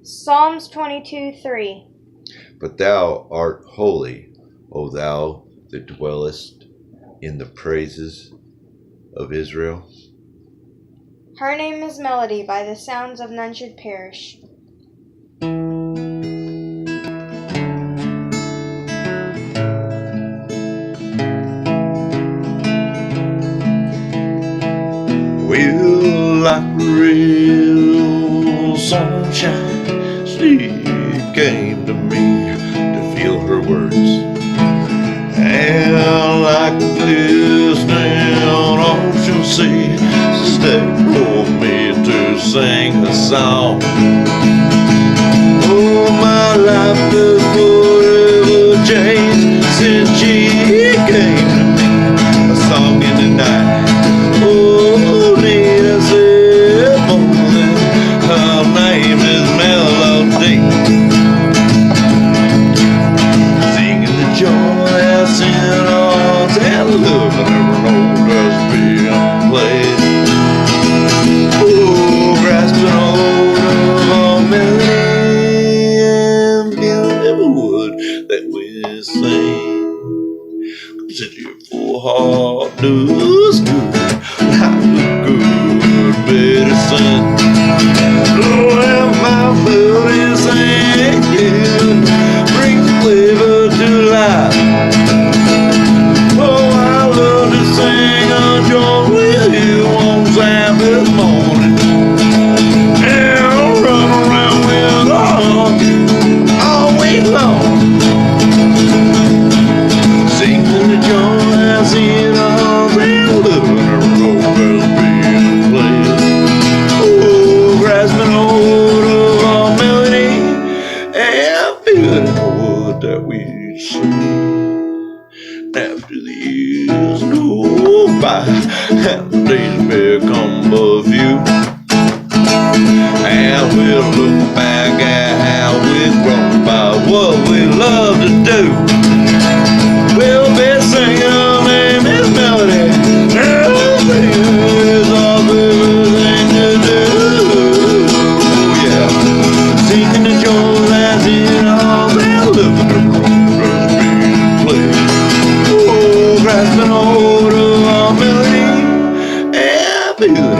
Psalms 22:3. But thou art holy, O thou that dwellest in the praises of Israel. Her name is Melody, by the sounds of none should perish. Well, like real sunshine, she came to me to feel her words. And like a glistening ocean sea, stayed for me to sing a song. Oh, my life has forever changed since she came to me, a song in the night. Oh, need I say more than her name is Melody. Singing the joy that's in us and love never known us being played. Oh, grasping hold of our melody and feeling every word that we sing. Said your full heart does good, like a good medicine. Oh, and my blood is singing, brings flavor to life. Oh, I love to sing a joy with you on Sabbath morning, and I'll run around with all week long, singing the joy that's in us and loving her over being played. Oh, grasping hold of our melody and feeling the wood that we sing. After the years go by and the days become a few, and we'll look back at how we've grown by what we love to do. We'll be singing our name is Melody, and is our favorite thing to do. Yeah, singing the joy that's in our and living the road being played. Oh, grasping hold of our melody and feeling